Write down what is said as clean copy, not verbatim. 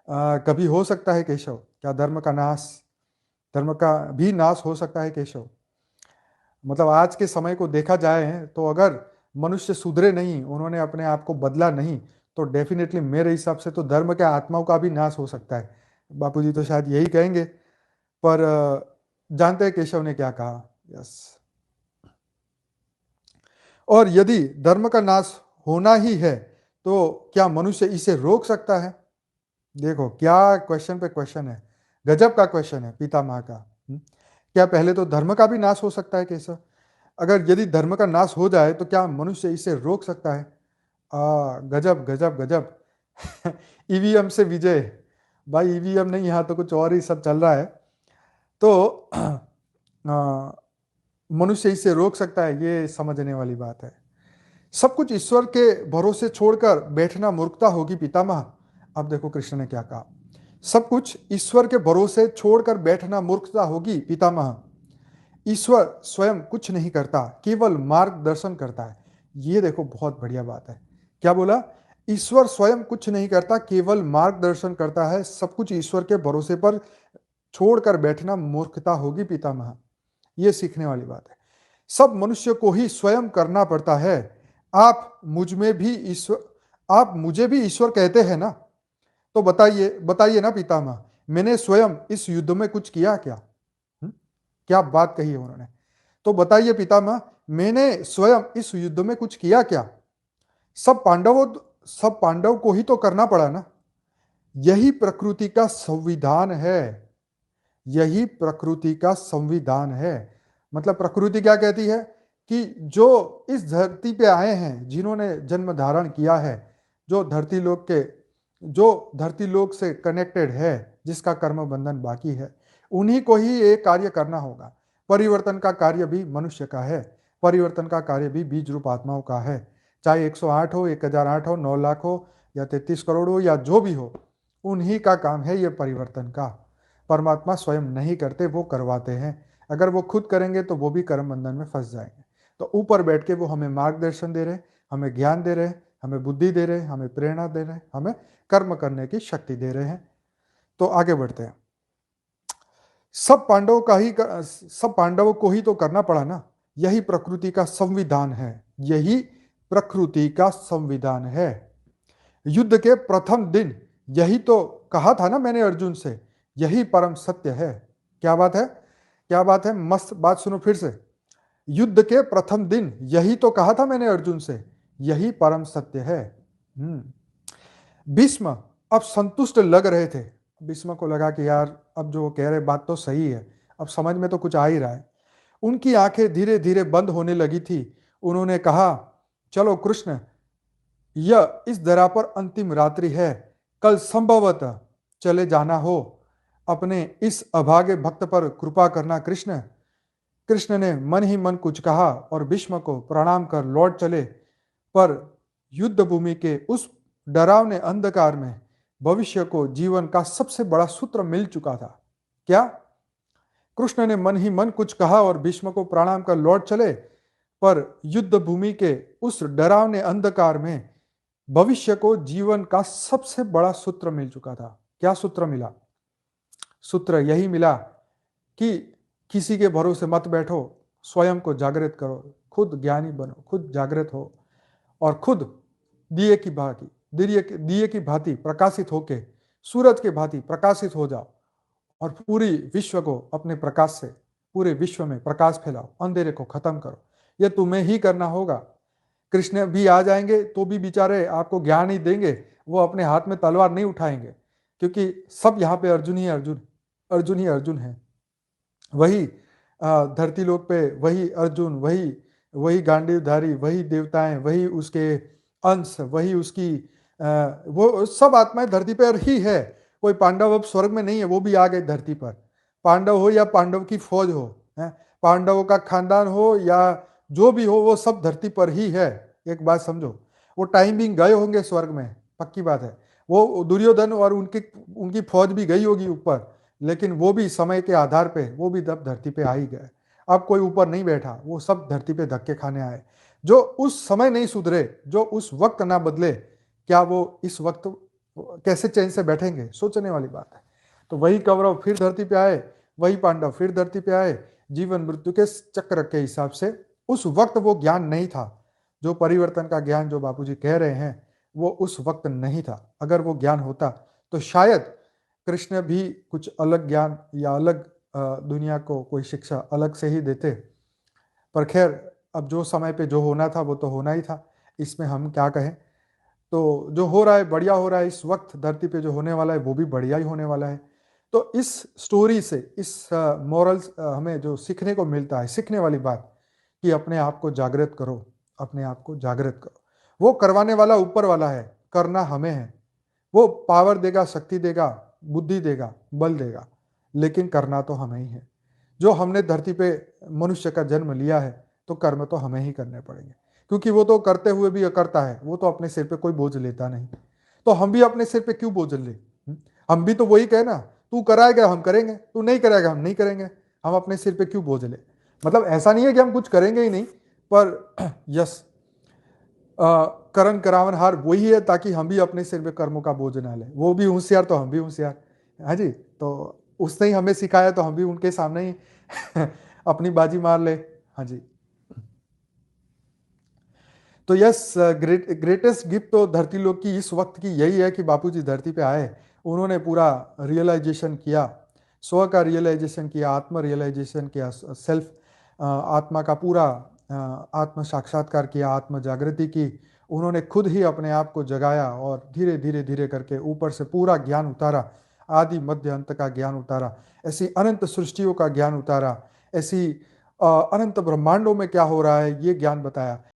कभी हो सकता है केशव? क्या धर्म का भी नाश हो सकता है केशव? मतलब आज के समय को देखा जाए तो अगर मनुष्य सुधरे नहीं, उन्होंने अपने आप को बदला नहीं, तो डेफिनेटली मेरे हिसाब से तो धर्म के आत्माओं का भी नाश हो सकता है। बापूजी तो शायद यही कहेंगे, पर जानते हैं केशव ने क्या कहा। यस। और यदि धर्म का नाश होना ही है तो क्या मनुष्य इसे रोक सकता है? देखो क्या क्वेश्चन पे क्वेश्चन है, गजब का क्वेश्चन है पितामह का। क्या पहले तो धर्म का भी नाश हो सकता है केशव? अगर यदि धर्म का नाश हो जाए तो क्या मनुष्य इसे रोक सकता है? गजब गजब गजब। ईवीएम से विजय। भाई ईवीएम नहीं, यहाँ तो कुछ और ही सब चल रहा है। तो मनुष्य इसे रोक सकता है, ये समझने वाली बात है। सब कुछ ईश्वर के भरोसे छोड़कर बैठना मूर्खता होगी पितामह। अब देखो कृष्ण ने क्या कहा, सब कुछ ईश्वर के भरोसे छोड़कर बैठना मूर्खता होगी पितामह। ईश्वर स्वयं कुछ नहीं करता, केवल मार्गदर्शन करता है। ये देखो बहुत बढ़िया बात है। क्या बोला? ईश्वर स्वयं कुछ नहीं करता, केवल मार्गदर्शन करता है। सब कुछ ईश्वर के भरोसे पर छोड़कर बैठना मूर्खता होगी पितामह। ये सीखने वाली बात है। सब मनुष्य को ही स्वयं करना पड़ता है। आप मुझ में भी ईश्वर आप मुझे भी ईश्वर कहते हैं ना, तो बताइए बताइए ना पितामह, मैंने स्वयं इस युद्ध में कुछ किया क्या? क्या बात कही है उन्होंने। तो बताइए पितामह, मैंने स्वयं इस युद्ध में कुछ किया क्या? सब पांडव को ही तो करना पड़ा ना। यही प्रकृति का संविधान है। यही प्रकृति का संविधान है। मतलब प्रकृति क्या कहती है कि जो इस धरती पे आए हैं, जिन्होंने जन्म धारण किया है, जो धरती लोक से कनेक्टेड है, जिसका कर्म बंधन बाकी है, उन्हीं को ही ये कार्य करना होगा। परिवर्तन का कार्य भी मनुष्य का है। परिवर्तन का कार्य भी बीज रूप आत्माओं का है। चाहे 108 हो, 1008 हो, 9 लाख हो, या 33 करोड़ हो, या जो भी हो, उन्हीं का काम है ये परिवर्तन का। परमात्मा स्वयं नहीं करते, वो करवाते हैं। अगर वो खुद करेंगे तो वो भी कर्म बंधन में फंस जाएंगे। तो ऊपर बैठ के वो हमें मार्गदर्शन दे रहे, हमें ज्ञान दे रहे, हमें बुद्धि दे रहे, हमें प्रेरणा दे रहे, हमें कर्म करने की शक्ति दे रहे हैं। तो आगे बढ़ते हैं। सब पांडवों को ही तो करना पड़ा ना। यही प्रकृति का संविधान है। यही प्रकृति का संविधान है। युद्ध के प्रथम दिन यही तो कहा था ना मैंने अर्जुन से, यही परम सत्य है। क्या बात है? क्या बात है? मस्त बात सुनो फिर से। युद्ध के प्रथम दिन यही तो कहा था मैंने अर्जुन से, यही परम सत्य है। भीष्म अब संतुष्ट लग रहे थे। भीष्म को लगा कि यार अब जो कह रहे बात तो सही है, अब समझ में तो कुछ आ ही रहा है। उनकी आंखें धीरे धीरे बंद होने लगी थी। उन्होंने कहा, चलो कृष्ण, यह इस धरा पर अंतिम रात्रि है। कल संभवतः चले जाना हो। अपने इस अभागे भक्त पर कृपा करना कृष्ण। कृष्ण ने मन ही मन कुछ कहा और भीष्म को प्रणाम कर लौट चले। पर युद्ध भूमि के उस डरावने अंधकार में भविष्य को जीवन का सबसे बड़ा सूत्र मिल चुका था। क्या? कृष्ण ने मन ही मन कुछ कहा और भीष्म को प्रणाम कर लौट चले। पर युद्ध भूमि के उस डरावने अंधकार में भविष्य को जीवन का सबसे बड़ा सूत्र मिल चुका था। क्या सूत्र मिला? सूत्र यही मिला कि किसी के भरोसे मत बैठो, स्वयं को जागृत करो, खुद ज्ञानी बनो, खुद जागृत हो और खुद दिए की भांति दिए की भांति प्रकाशित होके सूरज के भांति प्रकाशित हो जाओ और पूरी विश्व को अपने प्रकाश से, पूरे विश्व में प्रकाश फैलाओ, अंधेरे को खत्म करो। यह तुम्हें ही करना होगा। कृष्ण भी आ जाएंगे तो भी बेचारे आपको ज्ञान ही देंगे, वो अपने हाथ में तलवार नहीं उठाएंगे, क्योंकि सब यहाँ पे अर्जुन ही अर्जुन, अर्जुन ही अर्जुन है। वही धरती लोक पे वही अर्जुन, वही वही गांडीवधारी, वही देवताएं, वही उसके अंश, वही उसकी वो सब आत्माएं धरती पर ही है। कोई पांडव अब स्वर्ग में नहीं है, वो भी आ गए धरती पर। पांडव हो या पांडव की फौज हो, पांडवों का खानदान हो या जो भी हो, वो सब धरती पर ही है। एक बात समझो, वो टाइम भी गए होंगे स्वर्ग में, पक्की बात है। वो दुर्योधन और उनकी फौज भी गई होगी ऊपर, लेकिन वो भी समय के आधार पे वो भी तब धरती पे आ ही गए। अब कोई ऊपर नहीं बैठा, वो सब धरती पे धक्के खाने आए। जो उस समय नहीं सुधरे, जो उस वक्त ना बदले, क्या वो इस वक्त कैसे चैन से बैठेंगे, सोचने वाली बात है। तो वही कौरव फिर धरती पे आए, वही पांडव फिर धरती पे आए। जीवन मृत्यु के चक्र के हिसाब से उस वक्त वो ज्ञान नहीं था, जो परिवर्तन का ज्ञान जो बापूजी कह रहे हैं वो उस वक्त नहीं था। अगर वो ज्ञान होता तो शायद कृष्ण भी कुछ अलग ज्ञान या अलग दुनिया को कोई शिक्षा अलग से ही देते। पर खैर, अब जो समय पे जो होना था वो तो होना ही था, इसमें हम क्या कहें। तो जो हो रहा है बढ़िया हो रहा है, इस वक्त धरती पे जो होने वाला है वो भी बढ़िया ही होने वाला है। तो इस स्टोरी से, इस मॉरल्स हमें जो सीखने को मिलता है, सीखने वाली बात कि अपने आप को जागृत करो, अपने आप को जागृत करो। वो करवाने वाला ऊपर वाला है, करना हमें है। वो पावर देगा, शक्ति देगा, बुद्धि देगा, बल देगा, लेकिन करना तो हमें ही है। जो हमने धरती पे मनुष्य का जन्म लिया है तो कर्म तो हमें ही करने पड़ेंगे, क्योंकि वो तो करते हुए भी करता है, वो तो अपने सिर पे कोई बोझ लेता नहीं। तो हम भी अपने सिर पे क्यों बोझ ले? हम भी तो वही कहे ना, तू कराएगा हम करेंगे, तू नहीं कराएगा हम नहीं करेंगे। हम अपने सिर पे क्यों बोझ ले? मतलब ऐसा नहीं है कि हम कुछ करेंगे ही नहीं, पर यस, करण करावन हार वही है, ताकि हम भी अपने सिर पे कर्मों का बोझ ना ले। वो भी होशियार तो हम भी होशियार। हाँ जी, तो उसने ही हमें सिखाया तो हम भी उनके सामने ही अपनी बाजी मार ले। हाँ जी। तो यस, ग्रेटेस्ट गिफ्ट तो धरती लोग की इस वक्त की यही है कि बापूजी धरती पे आए, उन्होंने पूरा रियलाइजेशन किया, स्व का रियलाइजेशन किया, आत्म रियलाइजेशन किया, सेल्फ आत्मा का पूरा आत्म साक्षात्कार किया, आत्म जागृति की। उन्होंने खुद ही अपने आप को जगाया और धीरे धीरे धीरे करके ऊपर से पूरा ज्ञान उतारा, आदि मध्य अंत का ज्ञान उतारा, ऐसी अनंत सृष्टियों का ज्ञान उतारा, ऐसी अनंत ब्रह्मांडों में क्या हो रहा है ये ज्ञान बताया।